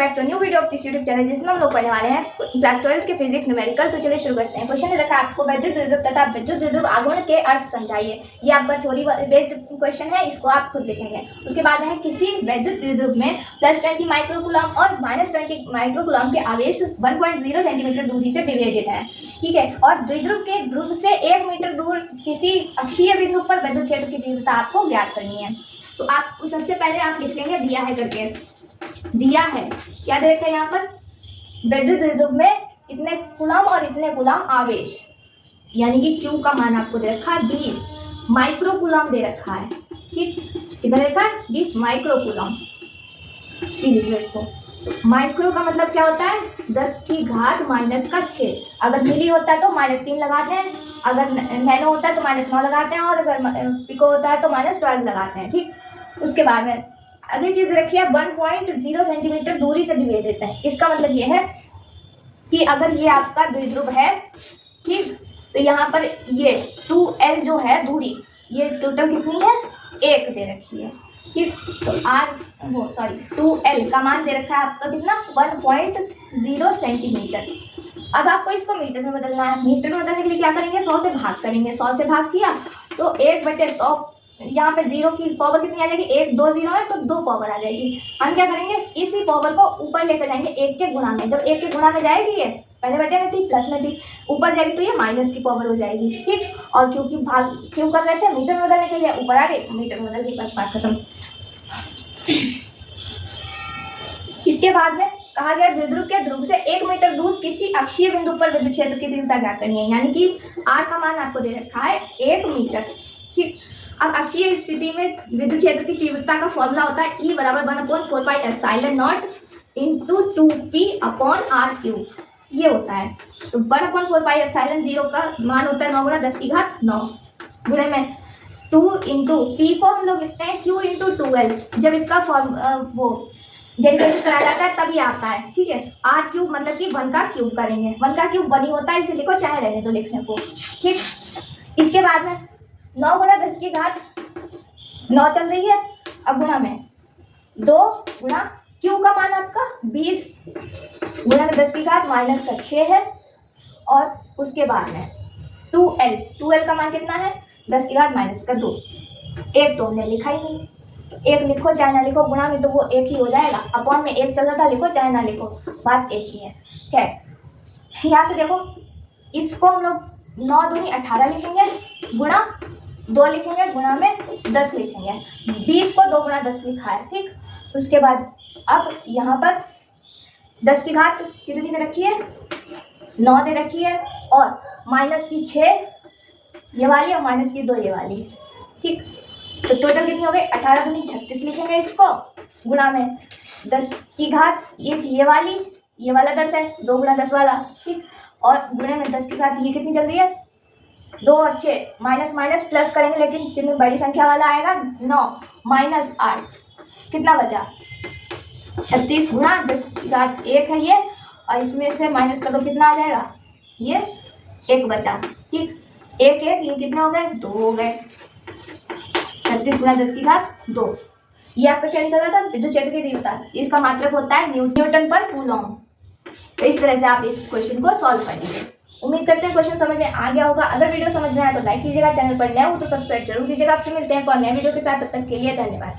Back to new video of this YouTube channel, जिसमें हम लोग पढ़ने वाले हैं क्लास 12 के फिजिक्स न्यूमेरिकल। तो चलिए शुरू करते हैं। क्वेश्चन ने रखा आपको वैद्युत द्विध्रुव तथा विद्युत द्विध्रुव आघूर्ण के अर्थ समझाइए। ये आपका थ्योरी बेस्ड क्वेश्चन है, इसको आप खुद लिखेंगे। उसके बाद है किसी वैद्युत द्विध्रुव में +20 माइक्रोकूलम और -20 माइक्रोकूलम के आवेश 1.0 सेंटीमीटर दूरी से विभेदित है, ठीक है। और द्विध्रुव के ध्रुव से 1 मीटर दूर किसी अक्षीय बिंदु पर विद्युत क्षेत्र की तीव्रता आपको ज्ञात करनी है। तो आप सबसे पहले आप लिख लेंगे दिया है करके, दिया है क्या दे रखा है यहाँ पर, विद्युत द्विध्रुव में इतने कूलम और इतने कूलम आवेश, यानी कि Q का मान आपको दे रखा है 20 माइक्रोकूलम दे रखा है, ठीक। इधर देखा 20 माइक्रोकूलम, सी लिख लो इसको। माइक्रो का मतलब क्या होता है, 10 की घात -6। अगर मिली होता है तो -3 लगाते हैं, अगर नैनो होता है तो -9 लगाते हैं, और अगर पिको होता है तो -12 लगाते हैं, ठीक। उसके बाद में अगली चीज रखी है 1.0 सेंटीमीटर दूरी से विभेदित है। इसका मतलब ये है कि अगर ये आपका द्विध्रुव है, ठीक, तो यहाँ पर ये 2L जो है दूरी, ये टोटल कितनी है, 1 दे रखी है, ठीक। तो 2L का मान दे रखा है आपका कितना, 1.0 सेंटीमीटर। अब आपको इसको मीटर में बदलना है। मीटर में बदलने के लिए क्या करेंगे, 100 से भाग करेंगे। 100 से भाग किया तो 1/100, यहाँ पे 0 की पावर कितनी आ जाएगी, 1 2 0 है तो 2 पावर आ जाएगी। हम क्या करेंगे, इसी पावर को ऊपर लेकर जाएंगे 1 के गुणा में। जब 1 के गुणा में जाएगी, ये पहले बटे में थी, प्लस में थी, ऊपर जाएगी तो ये माइनस की पावर हो जाएगी, ठीक। और क्योंकि भाग क्यों कर रहे थे, मीटर में बदलने के लिए, ऊपर आ गए, मीटर में बदल के बस बात खत्म। इसके बाद में कहा गया द्विध्रुव के ध्रुव से 1 मीटर दूर किसी अक्षीय बिंदु पर विद्युत क्षेत्र की तीव्रता ज्ञात करनी है, यानी कि R का मान आपको दे रखा है 1 मीटर, ठीक। अब अक्षीय स्थिति में विद्युत क्षेत्र की तीव्रता का फॉर्मूला होता है E = 1/4πε0 × 2p/r³, ये होता है। तो 1/4πε0 का मान होता है 9 × 10⁹ गुणे में 2 × p को हम लोग लिखते हैं Q × 2L। जब इसका वो डेरिवेशन कराया जाता है तभी आता है, ठीक है। r³ मतलब कि 1 का क्यूब करेंगे, 1 का क्यूब 1 ही होता है, इसे लिखो चाहे रहने दो लिखने को, ठीक। इसके बाद में 9 × 10⁹ 9 चल रही है, अब गुणा में 2 गुणा Q का मान आपका 20 गुणा 10⁻⁻6 है, और उसके बाद में 2L का मान कितना है, 10⁻⁻2। 1 तो हमने लिखा ही नहीं, 1 लिखो चाहे ना लिखो, गुणा में तो वो 1 ही हो जाएगा, अपॉन में 1 चल रहा था, लिखो चाहे ना लिखो, बात एक ही है, ठीक। यहाँ से देखो, इसको हम लोग 9 दूनी 18 लिखेंगे, गुणा 2 लिखेंगे, गुणा में 10 लिखेंगे। 20 को 2 × 10 लिखा है, ठीक। उसके बाद अब यहाँ पर 10 की घात कितनी दे रखी है, 9 दे रखी है, और -6 ये वाली और -2 ये वाली, ठीक। तो टोटल कितनी हो गई, 18 दूनी 36 लिखेंगे इसको, गुणा में 10 की घात ये वाली, ये वाला 10 है, 2 × 10 वाला, ठीक। और गुणे में 10 की घात ये कितनी चल रही है, 2 और 6, माइनस माइनस प्लस करेंगे, लेकिन चिन्ह बड़ी संख्या वाला आएगा, 9 -8 कितना बचा, 36 गुणा 10 की घात 1 है ये, और इसमें से माइनस कर दो, कितना आ जाएगा, ये 1 बचा, ठीक। 1 ये कितने हो गए, 2 हो गए। 36 गुणा 10 की घात 2, ये आपका क्या निकल रहा था, विद्युत क्षेत्र की तीव्रता। इसका मात्रक होता है न्यूटन पर कूलम। तो इस तरह से आप इस क्वेश्चन को सॉल्व करेंगे। उम्मीद करते हैं क्वेश्चन समझ में आ गया होगा। अगर वीडियो समझ में आया तो लाइक कीजिएगा, चैनल पर नए हो तो सब्सक्राइब जरूर कीजिएगा। आपसे मिलते हैं एक और नए वीडियो के साथ, तब तक के लिए धन्यवाद।